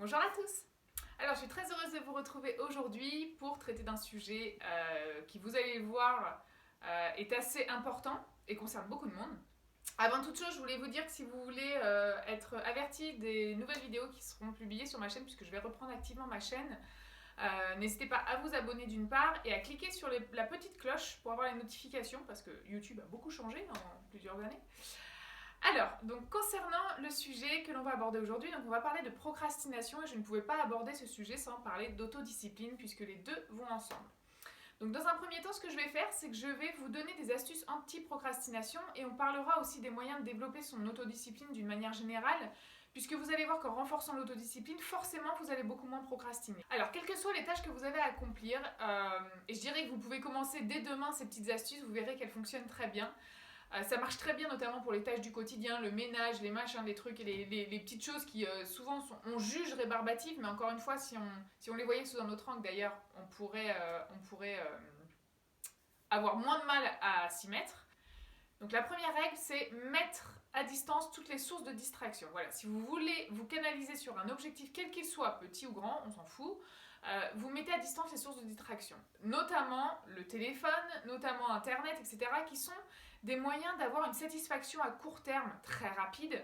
Bonjour à tous. Alors, je suis très heureuse de vous retrouver aujourd'hui pour traiter d'un sujet qui, vous allez le voir, est assez important et concerne beaucoup de monde. Avant toute chose, je voulais vous dire que si vous voulez être averti des nouvelles vidéos qui seront publiées sur ma chaîne, puisque je vais reprendre activement ma chaîne, n'hésitez pas à vous abonner d'une part et à cliquer sur la petite cloche pour avoir les notifications, parce que YouTube a beaucoup changé en plusieurs années. Alors, donc concernant le sujet que l'on va aborder aujourd'hui, donc on va parler de procrastination et je ne pouvais pas aborder ce sujet sans parler d'autodiscipline puisque les deux vont ensemble. Donc dans un premier temps, ce que je vais faire, c'est que je vais vous donner des astuces anti-procrastination et on parlera aussi des moyens de développer son autodiscipline d'une manière générale, puisque vous allez voir qu'en renforçant l'autodiscipline, forcément vous allez beaucoup moins procrastiner. Alors, quelles que soient les tâches que vous avez à accomplir, et je dirais que vous pouvez commencer dès demain ces petites astuces, vous verrez qu'elles fonctionnent très bien. Ça marche très bien notamment pour les tâches du quotidien, le ménage, les machins, les trucs et les petites choses qui souvent on juge rébarbatives, mais encore une fois, si on les voyait sous un autre angle d'ailleurs, on pourrait avoir moins de mal à s'y mettre. Donc la première règle, c'est mettre à distance toutes les sources de distraction. Voilà, si vous voulez vous canaliser sur un objectif, quel qu'il soit, petit ou grand, on s'en fout, vous mettez à distance les sources de distraction. Notamment le téléphone, notamment Internet, etc., qui sont des moyens d'avoir une satisfaction à court terme très rapide.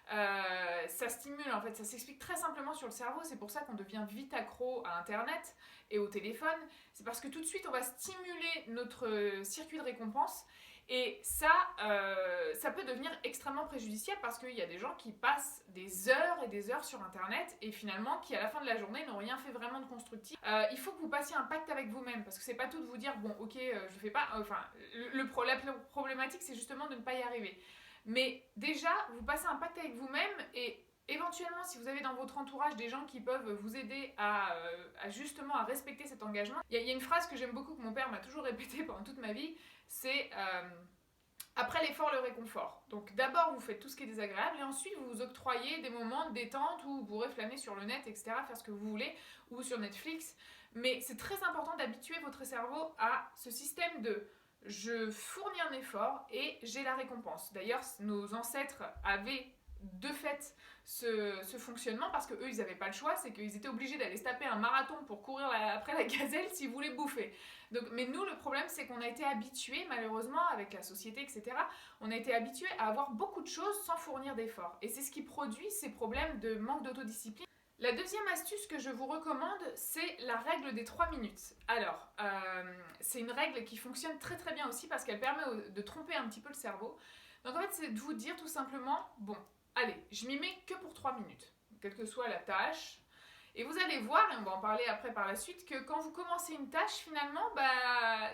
Ça stimule, en fait, ça s'explique très simplement sur le cerveau, c'est pour ça qu'on devient vite accro à Internet et au téléphone, c'est parce que tout de suite on va stimuler notre circuit de récompense et ça peut devenir extrêmement préjudiciable parce qu'il y a des gens qui passent des heures et des heures sur Internet et finalement qui à la fin de la journée n'ont rien fait vraiment de constructif. Il faut que vous passiez un pacte avec vous-même parce que c'est pas tout de vous dire bon ok je fais pas, enfin la problématique c'est justement de ne pas y arriver. Mais déjà, vous passez un pacte avec vous-même et éventuellement, si vous avez dans votre entourage des gens qui peuvent vous aider à justement à respecter cet engagement, il y a une phrase que j'aime beaucoup que mon père m'a toujours répétée pendant toute ma vie, c'est après l'effort, le réconfort. Donc d'abord, vous faites tout ce qui est désagréable et ensuite, vous vous octroyez des moments de détente où vous pourrez flâner sur le net, etc., faire ce que vous voulez, ou sur Netflix. Mais c'est très important d'habituer votre cerveau à ce système de je fournis un effort et j'ai la récompense. D'ailleurs, nos ancêtres avaient de fait ce fonctionnement parce qu'eux, ils n'avaient pas le choix, c'est qu'ils étaient obligés d'aller se taper un marathon pour courir après la gazelle s'ils voulaient bouffer. Donc, mais nous, le problème, c'est qu'on a été habitués, malheureusement, avec la société, etc., on a été habitués à avoir beaucoup de choses sans fournir d'efforts. Et c'est ce qui produit ces problèmes de manque d'autodiscipline. La deuxième astuce que je vous recommande, c'est la règle des 3 minutes. Alors, c'est une règle qui fonctionne très très bien aussi parce qu'elle permet de tromper un petit peu le cerveau. Donc en fait, c'est de vous dire tout simplement, bon, allez, je m'y mets que pour 3 minutes, quelle que soit la tâche. Et vous allez voir, et on va en parler après par la suite, que quand vous commencez une tâche, finalement,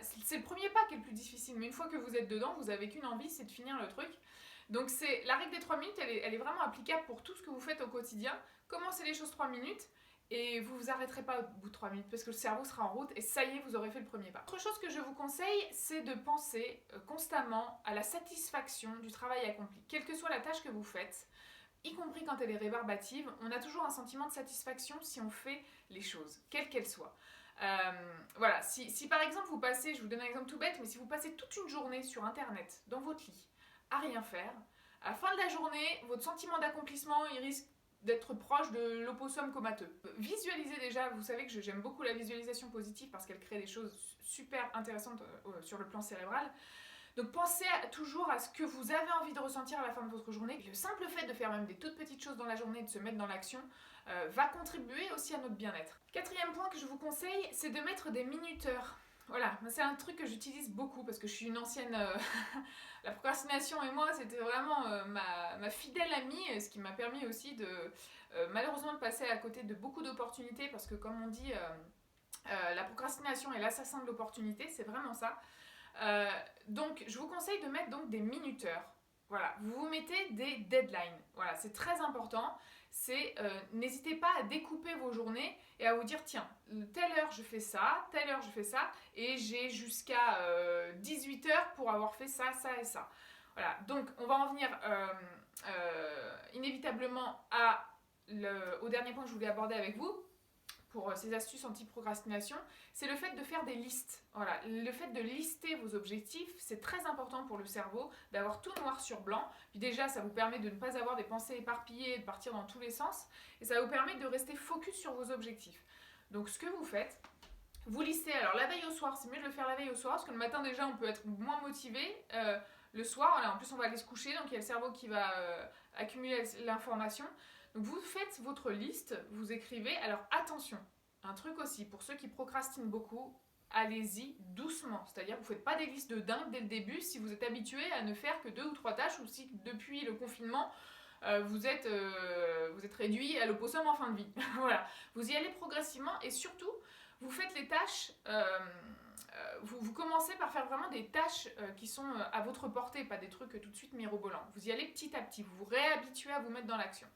c'est le premier pas qui est le plus difficile. Mais une fois que vous êtes dedans, vous avez qu'une envie, c'est de finir le truc. Donc c'est la règle des 3 minutes, elle est vraiment applicable pour tout ce que vous faites au quotidien. Commencez les choses 3 minutes et vous vous arrêterez pas au bout de 3 minutes parce que le cerveau sera en route et ça y est, vous aurez fait le premier pas. Autre chose que je vous conseille, c'est de penser constamment à la satisfaction du travail accompli. Quelle que soit la tâche que vous faites, y compris quand elle est rébarbative, on a toujours un sentiment de satisfaction si on fait les choses, quelles qu'elles soient. Voilà, si par exemple vous passez, je vous donne un exemple tout bête, mais si vous passez toute une journée sur Internet, dans votre lit, à rien faire, à la fin de la journée, votre sentiment d'accomplissement, il risque d'être proche de l'opossum comateux. Visualisez déjà, vous savez que j'aime beaucoup la visualisation positive parce qu'elle crée des choses super intéressantes sur le plan cérébral. Donc pensez toujours à ce que vous avez envie de ressentir à la fin de votre journée. Le simple fait de faire même des toutes petites choses dans la journée et de se mettre dans l'action va contribuer aussi à notre bien-être. Quatrième point que je vous conseille, c'est de mettre des minuteurs. Voilà, c'est un truc que j'utilise beaucoup parce que je suis une ancienne... la procrastination et moi, c'était vraiment ma fidèle amie, ce qui m'a permis aussi de malheureusement de passer à côté de beaucoup d'opportunités parce que comme on dit, la procrastination est l'assassin de l'opportunité, c'est vraiment ça. Donc, je vous conseille de mettre donc des minuteurs. Voilà, vous vous mettez des deadlines. Voilà, c'est très important. N'hésitez pas à découper vos journées et à vous dire tiens, telle heure je fais ça, telle heure je fais ça, et j'ai jusqu'à 18 heures pour avoir fait ça, ça et ça. Voilà, donc on va en venir inévitablement au dernier point que je voulais aborder avec vous pour ces astuces anti-procrastination, c'est le fait de faire des listes. Voilà, le fait de lister vos objectifs, c'est très important pour le cerveau, d'avoir tout noir sur blanc. Puis déjà, ça vous permet de ne pas avoir des pensées éparpillées et de partir dans tous les sens. Et ça vous permet de rester focus sur vos objectifs. Donc ce que vous faites, vous listez, alors la veille au soir, c'est mieux de le faire la veille au soir, parce que le matin déjà on peut être moins motivé. Le soir, voilà, en plus on va aller se coucher, donc il y a le cerveau qui va accumuler l'information. Donc vous faites votre liste, vous écrivez, alors attention, un truc aussi, pour ceux qui procrastinent beaucoup, allez-y doucement, c'est-à-dire vous ne faites pas des listes de dingue dès le début si vous êtes habitué à ne faire que 2 ou 3 tâches, ou si depuis le confinement, vous êtes réduit à l'opossum en fin de vie. Voilà, vous y allez progressivement et surtout, vous faites les tâches, vous commencez par faire vraiment des tâches qui sont à votre portée, pas des trucs tout de suite mirobolants. Vous y allez petit à petit, vous vous réhabituez à vous mettre dans l'action.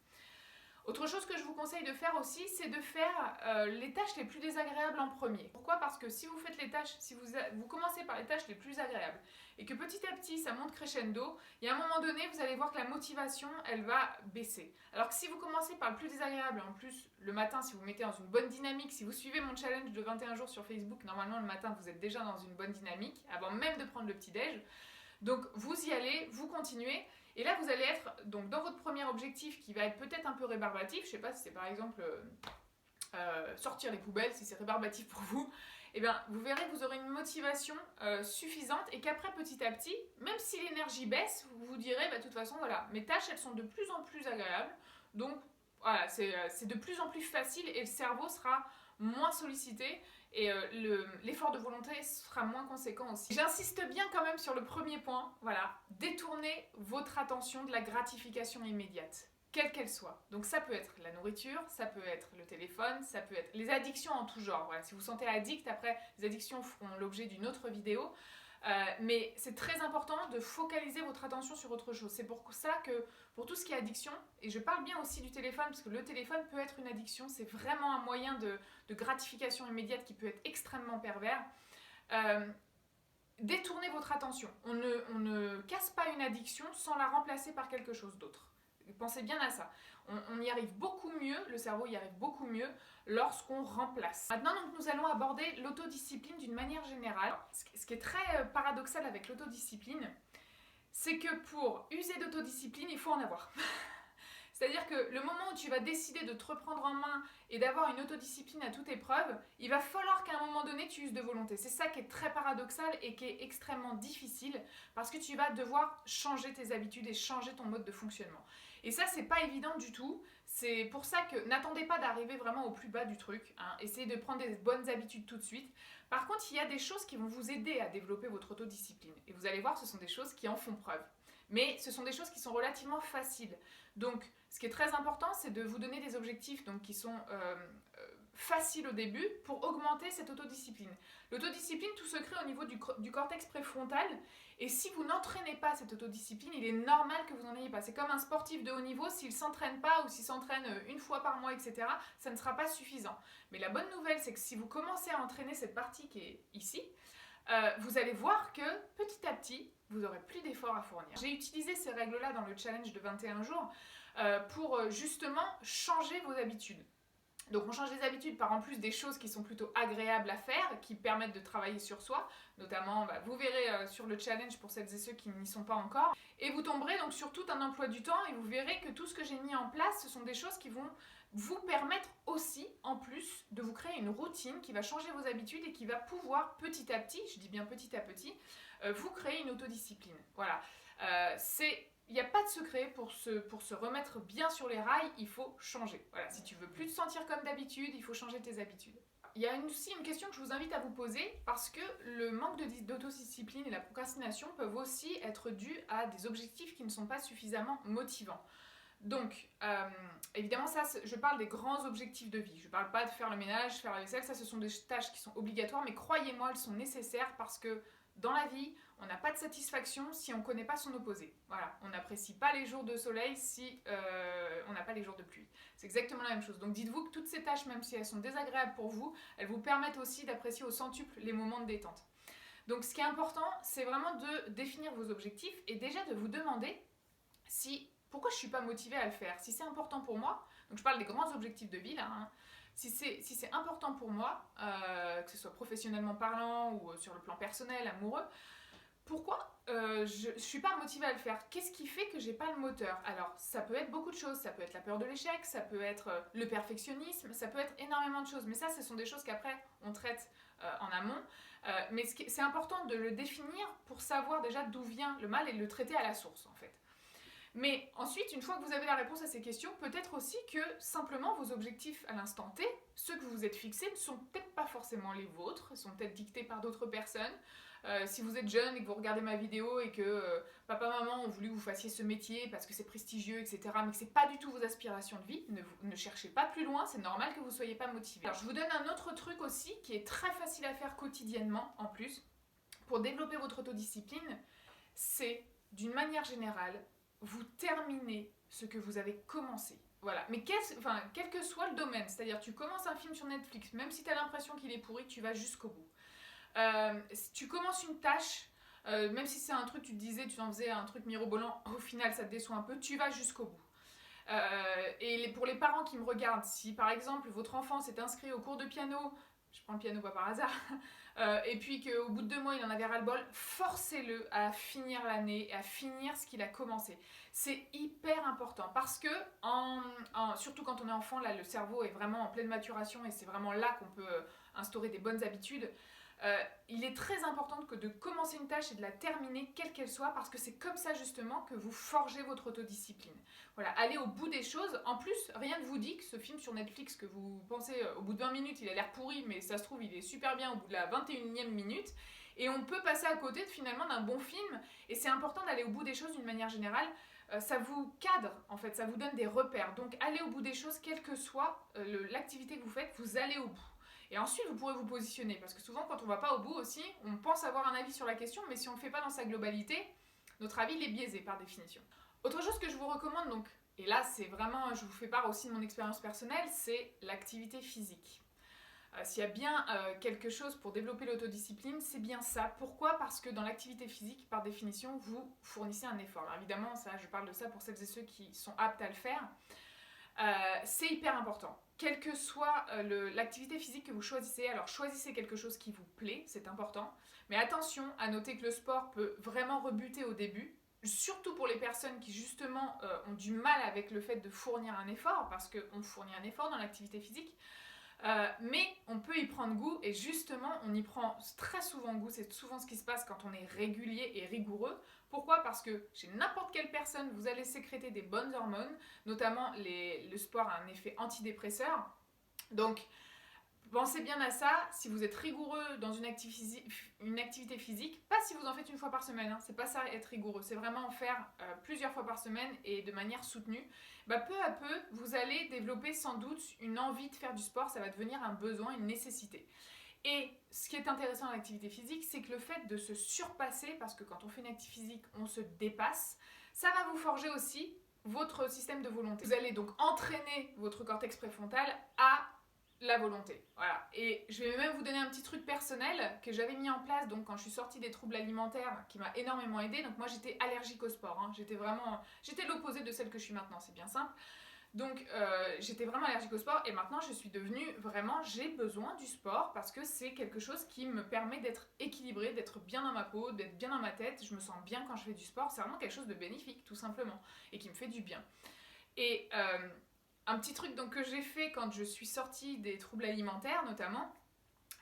Autre chose que je vous conseille de faire aussi, c'est de faire les tâches les plus désagréables en premier. Pourquoi ? Parce que si vous faites les tâches, si vous commencez par les tâches les plus agréables et que petit à petit ça monte crescendo, il y a un moment donné, vous allez voir que la motivation, elle va baisser. Alors que si vous commencez par le plus désagréable, en plus le matin, si vous mettez dans une bonne dynamique, si vous suivez mon challenge de 21 jours sur Facebook, normalement le matin vous êtes déjà dans une bonne dynamique, avant même de prendre le petit-déj. Donc vous y allez, vous continuez. Et là, vous allez être donc dans votre premier objectif qui va être peut-être un peu rébarbatif. Je ne sais pas si c'est par exemple sortir les poubelles, si c'est rébarbatif pour vous. Eh bien, vous verrez que vous aurez une motivation suffisante et qu'après, petit à petit, même si l'énergie baisse, vous vous direz, bah, de toute façon, voilà, mes tâches, elles sont de plus en plus agréables. Donc, voilà, c'est de plus en plus facile et le cerveau sera moins sollicité et l'effort de volonté sera moins conséquent aussi. J'insiste bien quand même sur le premier point, voilà, détournez votre attention de la gratification immédiate, quelle qu'elle soit. Donc ça peut être la nourriture, ça peut être le téléphone, ça peut être les addictions en tout genre. Voilà, si vous vous sentez addict, après les addictions feront l'objet d'une autre vidéo. Mais c'est très important de focaliser votre attention sur autre chose. C'est pour ça que pour tout ce qui est addiction, et je parle bien aussi du téléphone, parce que le téléphone peut être une addiction, c'est vraiment un moyen de gratification immédiate qui peut être extrêmement pervers. Détournez votre attention. On ne casse pas une addiction sans la remplacer par quelque chose d'autre. Pensez bien à ça. On y arrive beaucoup mieux, le cerveau y arrive beaucoup mieux lorsqu'on remplace. Maintenant, donc, nous allons aborder l'autodiscipline d'une manière générale. Ce qui est très paradoxal avec l'autodiscipline, c'est que pour user d'autodiscipline, il faut en avoir. C'est-à-dire que le moment où tu vas décider de te reprendre en main et d'avoir une autodiscipline à toute épreuve, il va falloir qu'à un moment donné, tu uses de volonté. C'est ça qui est très paradoxal et qui est extrêmement difficile parce que tu vas devoir changer tes habitudes et changer ton mode de fonctionnement. Et ça, c'est pas évident du tout. C'est pour ça que n'attendez pas d'arriver vraiment au plus bas du truc. Hein. Essayez de prendre des bonnes habitudes tout de suite. Par contre, il y a des choses qui vont vous aider à développer votre autodiscipline. Et vous allez voir, ce sont des choses qui en font preuve. Mais ce sont des choses qui sont relativement faciles. Donc, ce qui est très important, c'est de vous donner des objectifs donc, qui sont faciles au début pour augmenter cette autodiscipline. L'autodiscipline, tout se crée au niveau du cortex préfrontal. Et si vous n'entraînez pas cette autodiscipline, il est normal que vous n'en ayez pas. C'est comme un sportif de haut niveau, s'il ne s'entraîne pas ou s'il s'entraîne une fois par mois, etc., ça ne sera pas suffisant. Mais la bonne nouvelle, c'est que si vous commencez à entraîner cette partie qui est ici, vous allez voir que petit à petit, vous n'aurez plus d'efforts à fournir. J'ai utilisé ces règles-là dans le challenge de 21 jours pour justement changer vos habitudes. Donc on change les habitudes par en plus des choses qui sont plutôt agréables à faire, qui permettent de travailler sur soi, notamment vous verrez sur le challenge pour celles et ceux qui n'y sont pas encore, et vous tomberez donc sur tout un emploi du temps et vous verrez que tout ce que j'ai mis en place, ce sont des choses qui vont vous permettre aussi, en plus, de vous créer une routine qui va changer vos habitudes et qui va pouvoir petit à petit, je dis bien petit à petit, vous créer une autodiscipline. Voilà, il n'y a pas de secret pour se remettre bien sur les rails, il faut changer. Voilà, si tu veux plus te sentir comme d'habitude, il faut changer tes habitudes. Il y a aussi une question que je vous invite à vous poser parce que le manque d'autodiscipline et la procrastination peuvent aussi être dus à des objectifs qui ne sont pas suffisamment motivants. Donc, évidemment, ça, je parle des grands objectifs de vie. Je ne parle pas de faire le ménage, faire la vaisselle, ça, ce sont des tâches qui sont obligatoires, mais croyez-moi, elles sont nécessaires parce que dans la vie, on n'a pas de satisfaction si on ne connaît pas son opposé. Voilà, on n'apprécie pas les jours de soleil si on n'a pas les jours de pluie. C'est exactement la même chose. Donc dites-vous que toutes ces tâches, même si elles sont désagréables pour vous, elles vous permettent aussi d'apprécier au centuple les moments de détente. Donc ce qui est important, c'est vraiment de définir vos objectifs et déjà de vous demander pourquoi je ne suis pas motivée à le faire. Si c'est important pour moi, Donc je parle des grands objectifs de vie là, hein. Si c'est important pour moi, que ce soit professionnellement parlant ou sur le plan personnel, amoureux, pourquoi je ne suis pas motivée à le faire? Qu'est-ce qui fait que j'ai pas le moteur? Alors, ça peut être beaucoup de choses. Ça peut être la peur de l'échec, ça peut être le perfectionnisme, ça peut être énormément de choses. Mais ça, ce sont des choses qu'après, on traite en amont. Mais c'est important de le définir pour savoir déjà d'où vient le mal et le traiter à la source, en fait. Mais ensuite, une fois que vous avez la réponse à ces questions, peut-être aussi que simplement vos objectifs à l'instant T, ceux que vous vous êtes fixés, ne sont peut-être pas forcément les vôtres, ils sont peut-être dictés par d'autres personnes. Si vous êtes jeune et que vous regardez ma vidéo et que papa, maman ont voulu que vous fassiez ce métier parce que c'est prestigieux, etc., mais que c'est pas du tout vos aspirations de vie, ne cherchez pas plus loin, c'est normal que vous soyez pas motivé. Alors, je vous donne un autre truc aussi qui est très facile à faire quotidiennement en plus pour développer votre autodiscipline, c'est d'une manière générale vous terminez ce que vous avez commencé. Voilà, mais quel que soit le domaine, c'est-à-dire tu commences un film sur Netflix, même si tu as l'impression qu'il est pourri, tu vas jusqu'au bout. Si tu commences une tâche, même si c'est un truc, tu te disais, tu en faisais un truc mirobolant, au final ça te déçoit un peu, tu vas jusqu'au bout. Et pour les parents qui me regardent, si par exemple votre enfant s'est inscrit au cours de piano, je prends le piano pas par hasard, et puis qu'au bout de 2 mois il en avait ras-le-bol, forcez-le à finir l'année, à finir ce qu'il a commencé. C'est hyper important parce que, surtout quand on est enfant, là le cerveau est vraiment en pleine maturation et c'est vraiment là qu'on peut instaurer des bonnes habitudes. Il est très important de commencer une tâche et de la terminer quelle qu'elle soit parce que c'est comme ça justement que vous forgez votre autodiscipline. Voilà, allez au bout des choses. En plus, rien ne vous dit que ce film sur Netflix que vous pensez au bout de 20 minutes il a l'air pourri, mais ça se trouve il est super bien au bout de la 21e minute. Et on peut passer à côté finalement d'un bon film. Et c'est important d'aller au bout des choses d'une manière générale. Ça vous cadre en fait, ça vous donne des repères. Donc allez au bout des choses, quelle que soit l'activité que vous faites, vous allez au bout. Et ensuite, vous pourrez vous positionner, parce que souvent, quand on ne va pas au bout aussi, on pense avoir un avis sur la question, mais si on ne le fait pas dans sa globalité, notre avis il est biaisé par définition. Autre chose que je vous recommande, donc, et là c'est vraiment, je vous fais part aussi de mon expérience personnelle, c'est l'activité physique. S'il y a bien quelque chose pour développer l'autodiscipline, c'est bien ça. Pourquoi? Parce que dans l'activité physique, par définition, vous fournissez un effort. Alors évidemment, ça, je parle de ça pour celles et ceux qui sont aptes à le faire. C'est hyper important. Quelle que soit l'activité physique que vous choisissez, alors choisissez quelque chose qui vous plaît, c'est important. Mais attention à noter que le sport peut vraiment rebuter au début, surtout pour les personnes qui justement ont du mal avec le fait de fournir un effort, parce qu'on fournit un effort dans l'activité physique. Mais on peut y prendre goût et justement on y prend très souvent goût, c'est souvent ce qui se passe quand on est régulier et rigoureux. Pourquoi? Parce que chez n'importe quelle personne vous allez sécréter des bonnes hormones, notamment le sport a un effet antidépresseur. Donc pensez bien à ça, si vous êtes rigoureux dans une activité physique, pas si vous en faites une fois par semaine, hein, c'est pas ça être rigoureux, c'est vraiment en faire plusieurs fois par semaine et de manière soutenue. Peu à peu, vous allez développer sans doute une envie de faire du sport, ça va devenir un besoin, une nécessité. Et ce qui est intéressant dans l'activité physique, c'est que le fait de se surpasser, parce que quand on fait une activité physique, on se dépasse, ça va vous forger aussi votre système de volonté. Vous allez donc entraîner votre cortex préfrontal à la volonté. Voilà. Et je vais même vous donner un petit truc personnel que j'avais mis en place donc quand je suis sortie des troubles alimentaires qui m'a énormément aidée. Donc moi j'étais allergique au sport, hein. J'étais l'opposé de celle que je suis maintenant, c'est bien simple. Donc j'étais vraiment allergique au sport et maintenant je suis devenue vraiment, j'ai besoin du sport parce que c'est quelque chose qui me permet d'être équilibrée, d'être bien dans ma peau, d'être bien dans ma tête. Je me sens bien quand je fais du sport, c'est vraiment quelque chose de bénéfique tout simplement et qui me fait du bien. Et un petit truc donc, que j'ai fait quand je suis sortie des troubles alimentaires notamment,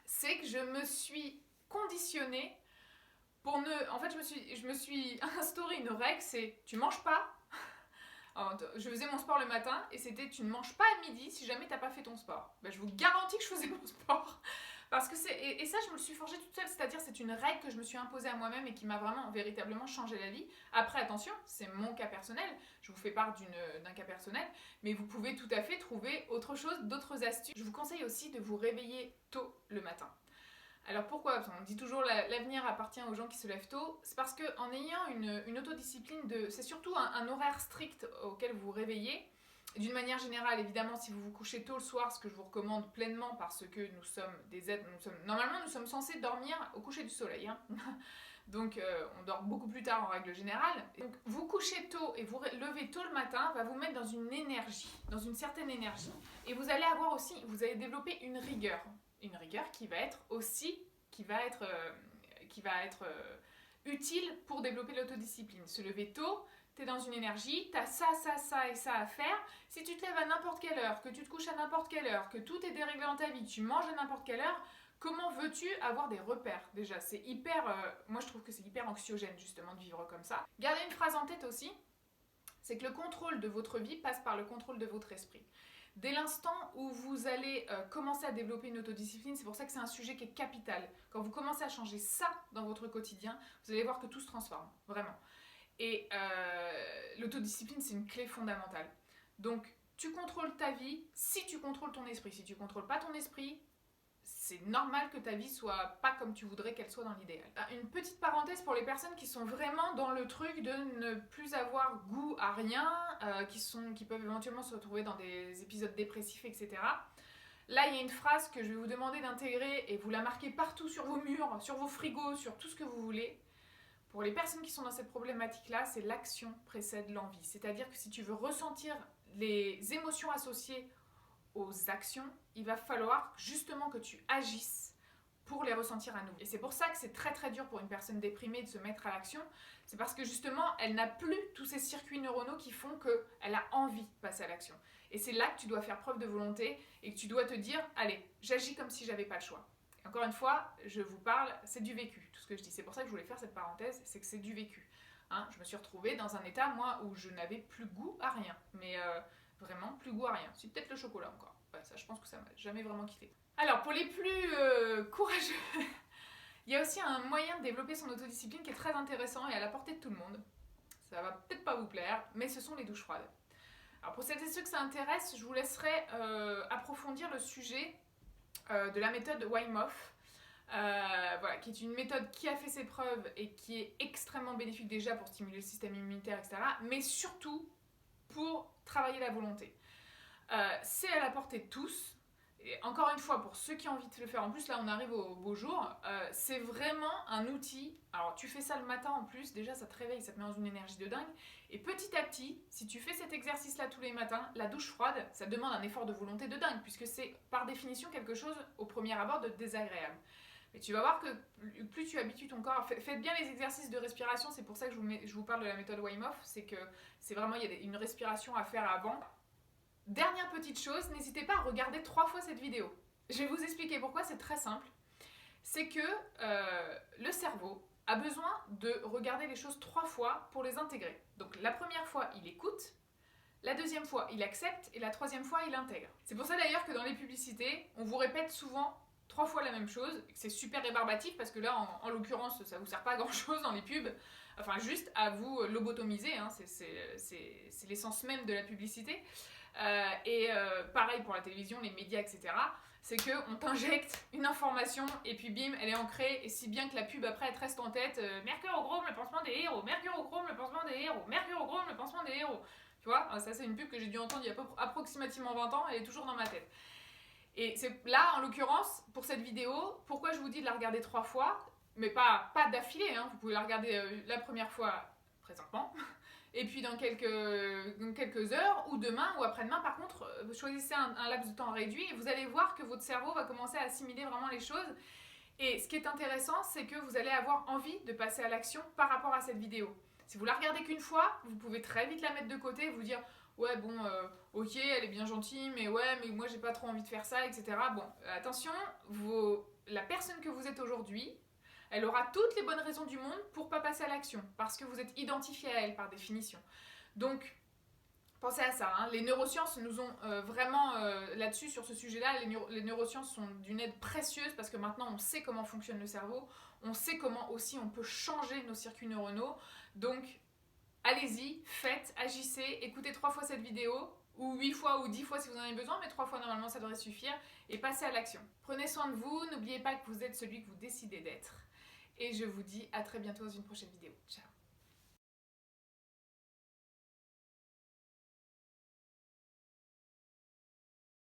c'est que je me suis conditionnée pour ne... En fait, je me suis instauré une règle, c'est tu manges pas. Alors, je faisais mon sport le matin et c'était tu ne manges pas à midi si jamais t'as pas fait ton sport. Je vous garantis que je faisais mon sport. Parce que et ça, je me le suis forgé toute seule, c'est-à-dire c'est une règle que je me suis imposée à moi-même et qui m'a vraiment, véritablement changé la vie. Après, attention, c'est mon cas personnel, je vous fais part d'un cas personnel, mais vous pouvez tout à fait trouver autre chose, d'autres astuces. Je vous conseille aussi de vous réveiller tôt le matin. Alors pourquoi? On dit toujours l'avenir appartient aux gens qui se lèvent tôt. C'est parce qu'en ayant une autodiscipline, c'est surtout un horaire strict auquel vous vous réveillez, D'une manière générale, évidemment, si vous vous couchez tôt le soir, ce que je vous recommande pleinement parce que nous sommes des êtres, normalement nous sommes censés dormir au coucher du soleil, hein. Donc on dort beaucoup plus tard en règle générale. Donc vous couchez tôt et vous levez tôt le matin va vous mettre dans une énergie, dans une certaine énergie. Et vous allez avoir aussi, vous allez développer une rigueur qui va être aussi, utile pour développer l'autodiscipline. Se lever tôt, tu es dans une énergie, tu as ça et ça à faire. Si tu te lèves à n'importe quelle heure, que tu te couches à n'importe quelle heure, que tout est déréglé dans ta vie, que tu manges à n'importe quelle heure, comment veux-tu avoir des repères? Déjà, c'est hyper... moi, je trouve que c'est hyper anxiogène, justement, de vivre comme ça. Gardez une phrase en tête aussi, c'est que le contrôle de votre vie passe par le contrôle de votre esprit. Dès l'instant où vous allez commencer à développer une autodiscipline, c'est pour ça que c'est un sujet qui est capital. Quand vous commencez à changer ça dans votre quotidien, vous allez voir que tout se transforme, vraiment. Et l'autodiscipline, c'est une clé fondamentale. Donc, tu contrôles ta vie si tu contrôles ton esprit. Si tu ne contrôles pas ton esprit, c'est normal que ta vie soit pas comme tu voudrais qu'elle soit dans l'idéal. Une petite parenthèse pour les personnes qui sont vraiment dans le truc de ne plus avoir goût à rien, qui peuvent éventuellement se retrouver dans des épisodes dépressifs, etc. Là, il y a une phrase que je vais vous demander d'intégrer et vous la marquez partout sur vos murs, sur vos frigos, sur tout ce que vous voulez. Pour les personnes qui sont dans cette problématique-là, c'est l'action précède l'envie. C'est-à-dire que si tu veux ressentir les émotions associées aux actions, il va falloir justement que tu agisses pour les ressentir à nouveau. Et c'est pour ça que c'est très très dur pour une personne déprimée de se mettre à l'action. C'est parce que justement, elle n'a plus tous ces circuits neuronaux qui font qu'elle a envie de passer à l'action. Et c'est là que tu dois faire preuve de volonté et que tu dois te dire, allez, j'agis comme si j'avais pas le choix. Et encore une fois, je vous parle, c'est du vécu, tout ce que je dis. C'est pour ça que je voulais faire cette parenthèse, c'est que c'est du vécu. Hein, je me suis retrouvée dans un état, moi, où je n'avais plus goût à rien. Mais vraiment, plus goût à rien. C'est peut-être le chocolat encore. Ouais, ça, je pense que ça m'a jamais vraiment quitté. Alors, pour les plus courageux, il y a aussi un moyen de développer son autodiscipline qui est très intéressant et à la portée de tout le monde. Ça va peut-être pas vous plaire, mais ce sont les douches froides. Alors, pour celles et ceux que ça intéresse, je vous laisserai approfondir le sujet de la méthode Wim Hof. Voilà, qui est une méthode qui a fait ses preuves et qui est extrêmement bénéfique déjà pour stimuler le système immunitaire, etc. Mais surtout pour travailler la volonté. C'est à la portée de tous. Et encore une fois, pour ceux qui ont envie de le faire, en plus là on arrive au beau jour, c'est vraiment un outil. Alors tu fais ça le matin en plus, déjà ça te réveille, ça te met dans une énergie de dingue. Et petit à petit, si tu fais cet exercice là tous les matins, la douche froide, ça demande un effort de volonté de dingue, puisque c'est par définition quelque chose au premier abord de désagréable. Mais tu vas voir que plus tu habitues ton corps, faites bien les exercices de respiration, c'est pour ça que je vous parle de la méthode Wim Hof, c'est que c'est vraiment, il y a une respiration à faire avant. Dernière petite chose, n'hésitez pas à regarder 3 fois cette vidéo. Je vais vous expliquer pourquoi, c'est très simple. C'est que le cerveau a besoin de regarder les choses 3 fois pour les intégrer. Donc la première fois, il écoute, la deuxième fois, il accepte, et la troisième fois, il intègre. C'est pour ça d'ailleurs que dans les publicités, on vous répète souvent 3 fois la même chose. C'est super rébarbatif parce que là, en l'occurrence, ça ne vous sert pas à grand chose dans les pubs. Enfin, juste à vous lobotomiser, hein, c'est l'essence même de la publicité. Pareil pour la télévision, les médias, etc. C'est qu'on t'injecte une information et puis bim, elle est ancrée. Et si bien que la pub après, elle te reste en tête. Mercurochrome, le pansement des héros. Mercurochrome, le pansement des héros. Mercurochrome, le pansement des héros. Tu vois, ça c'est une pub que j'ai dû entendre il y a approximativement 20 ans. Elle est toujours dans ma tête. Et c'est là, en l'occurrence, pour cette vidéo, pourquoi je vous dis de la regarder 3 fois, mais pas d'affilée, hein. Vous pouvez la regarder la première fois présentement, et puis dans quelques heures, ou demain, ou après-demain. Par contre, choisissez un laps de temps réduit, et vous allez voir que votre cerveau va commencer à assimiler vraiment les choses. Et ce qui est intéressant, c'est que vous allez avoir envie de passer à l'action par rapport à cette vidéo. Si vous la regardez qu'une fois, vous pouvez très vite la mettre de côté et vous dire ouais bon, ok, elle est bien gentille, mais ouais, mais moi j'ai pas trop envie de faire ça, etc. Bon, attention, la personne que vous êtes aujourd'hui, elle aura toutes les bonnes raisons du monde pour pas passer à l'action, parce que vous êtes identifié à elle par définition. Donc, pensez à ça, hein. Les neurosciences nous ont vraiment là-dessus, sur ce sujet-là, les neurosciences sont d'une aide précieuse parce que maintenant on sait comment fonctionne le cerveau, on sait comment aussi on peut changer nos circuits neuronaux. Donc, allez-y, faites, agissez, écoutez 3 fois cette vidéo, ou 8 fois ou 10 fois si vous en avez besoin, mais 3 fois normalement ça devrait suffire, et passez à l'action. Prenez soin de vous, n'oubliez pas que vous êtes celui que vous décidez d'être, et je vous dis à très bientôt dans une prochaine vidéo. Ciao.